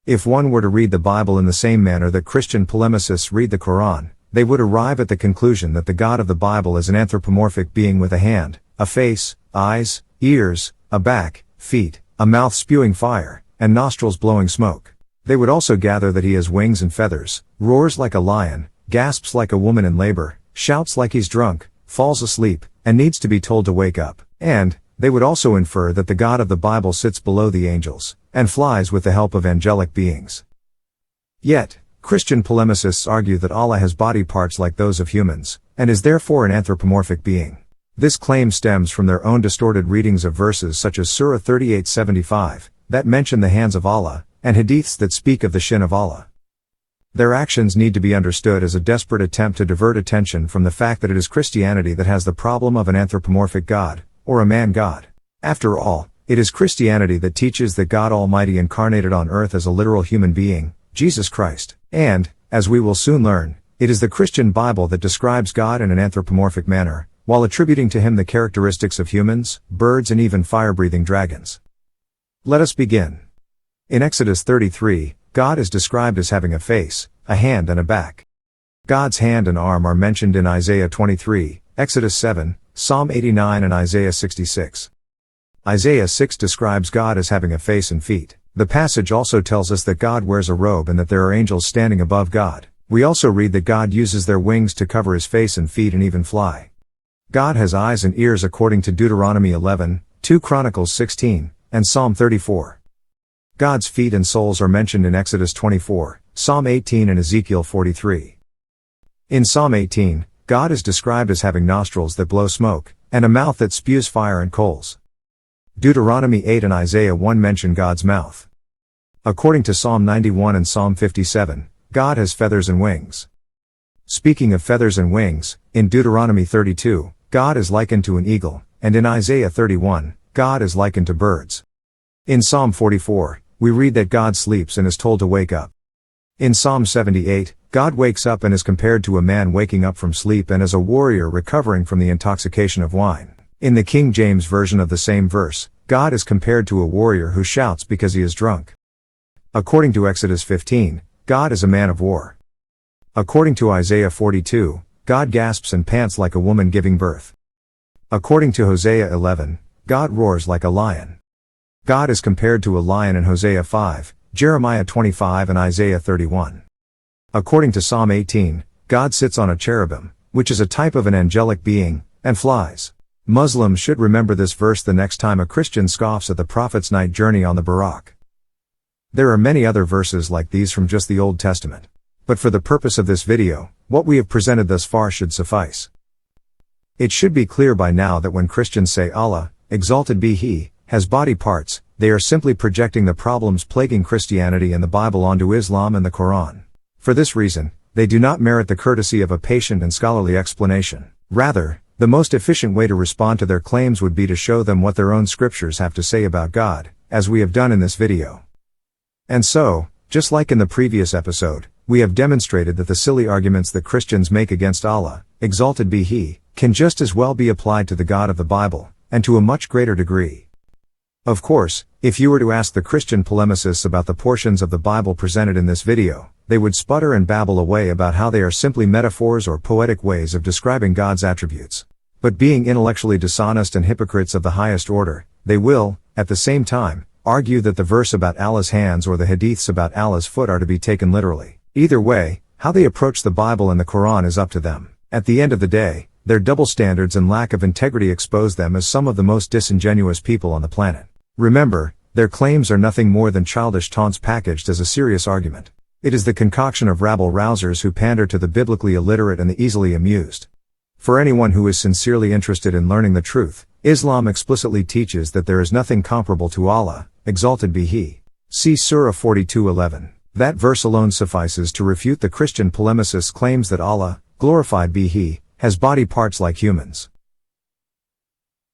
If one were to read the Bible in the same manner that Christian polemicists read the Quran, they would arrive at the conclusion that the God of the Bible is an anthropomorphic being with a hand, a face, eyes, ears, a back, feet, a mouth spewing fire, and nostrils blowing smoke. They would also gather that he has wings and feathers, roars like a lion, gasps like a woman in labor, shouts like he's drunk, falls asleep, and needs to be told to wake up. And they would also infer that the God of the Bible sits below the angels, and flies with the help of angelic beings. Yet, Christian polemicists argue that Allah has body parts like those of humans, and is therefore an anthropomorphic being. This claim stems from their own distorted readings of verses such as Surah 38:75, that mention the hands of Allah, and hadiths that speak of the shin of Allah. Their actions need to be understood as a desperate attempt to divert attention from the fact that it is Christianity that has the problem of an anthropomorphic God, or a man-God. After all, it is Christianity that teaches that God Almighty incarnated on earth as a literal human being, Jesus Christ. And, as we will soon learn, it is the Christian Bible that describes God in an anthropomorphic manner, while attributing to him the characteristics of humans, birds and even fire-breathing dragons. Let us begin. In Exodus 33, God is described as having a face, a hand and a back. God's hand and arm are mentioned in Isaiah 23, Exodus 7, Psalm 89 and Isaiah 66. Isaiah 6 describes God as having a face and feet. The passage also tells us that God wears a robe and that there are angels standing above God. We also read that God uses their wings to cover his face and feet and even fly. God has eyes and ears according to Deuteronomy 11, 2 Chronicles 16, and Psalm 34. God's feet and soles are mentioned in Exodus 24, Psalm 18 and Ezekiel 43. In Psalm 18, God is described as having nostrils that blow smoke, and a mouth that spews fire and coals. Deuteronomy 8 and Isaiah 1 mention God's mouth. According to Psalm 91 and Psalm 57, God has feathers and wings. Speaking of feathers and wings, in Deuteronomy 32, God is likened to an eagle, and in Isaiah 31, God is likened to birds. In Psalm 44, we read that God sleeps and is told to wake up. In Psalm 78, God wakes up and is compared to a man waking up from sleep and as a warrior recovering from the intoxication of wine. In the King James Version of the same verse, God is compared to a warrior who shouts because he is drunk. According to Exodus 15, God is a man of war. According to Isaiah 42, God gasps and pants like a woman giving birth. According to Hosea 11, God roars like a lion. God is compared to a lion in Hosea 5, Jeremiah 25 and Isaiah 31. According to Psalm 18, God sits on a cherubim, which is a type of an angelic being, and flies. Muslims should remember this verse the next time a Christian scoffs at the Prophet's night journey on the Buraq. There are many other verses like these from just the Old Testament. But for the purpose of this video, what we have presented thus far should suffice. It should be clear by now that when Christians say Allah, exalted be He, has body parts, they are simply projecting the problems plaguing Christianity and the Bible onto Islam and the Quran. For this reason, they do not merit the courtesy of a patient and scholarly explanation. Rather, the most efficient way to respond to their claims would be to show them what their own scriptures have to say about God, as we have done in this video. And so, just like in the previous episode, we have demonstrated that the silly arguments that Christians make against Allah, exalted be He, can just as well be applied to the God of the Bible, and to a much greater degree. Of course, if you were to ask the Christian polemicists about the portions of the Bible presented in this video, they would sputter and babble away about how they are simply metaphors or poetic ways of describing God's attributes. But being intellectually dishonest and hypocrites of the highest order, they will, at the same time, argue that the verse about Allah's hands or the hadiths about Allah's foot are to be taken literally. Either way, how they approach the Bible and the Quran is up to them. At the end of the day, their double standards and lack of integrity expose them as some of the most disingenuous people on the planet. Remember, their claims are nothing more than childish taunts packaged as a serious argument. It is the concoction of rabble-rousers who pander to the biblically illiterate and the easily amused. For anyone who is sincerely interested in learning the truth, Islam explicitly teaches that there is nothing comparable to Allah, exalted be He. See Surah 42:11. That verse alone suffices to refute the Christian polemicist's claims that Allah, glorified be He, has body parts like humans.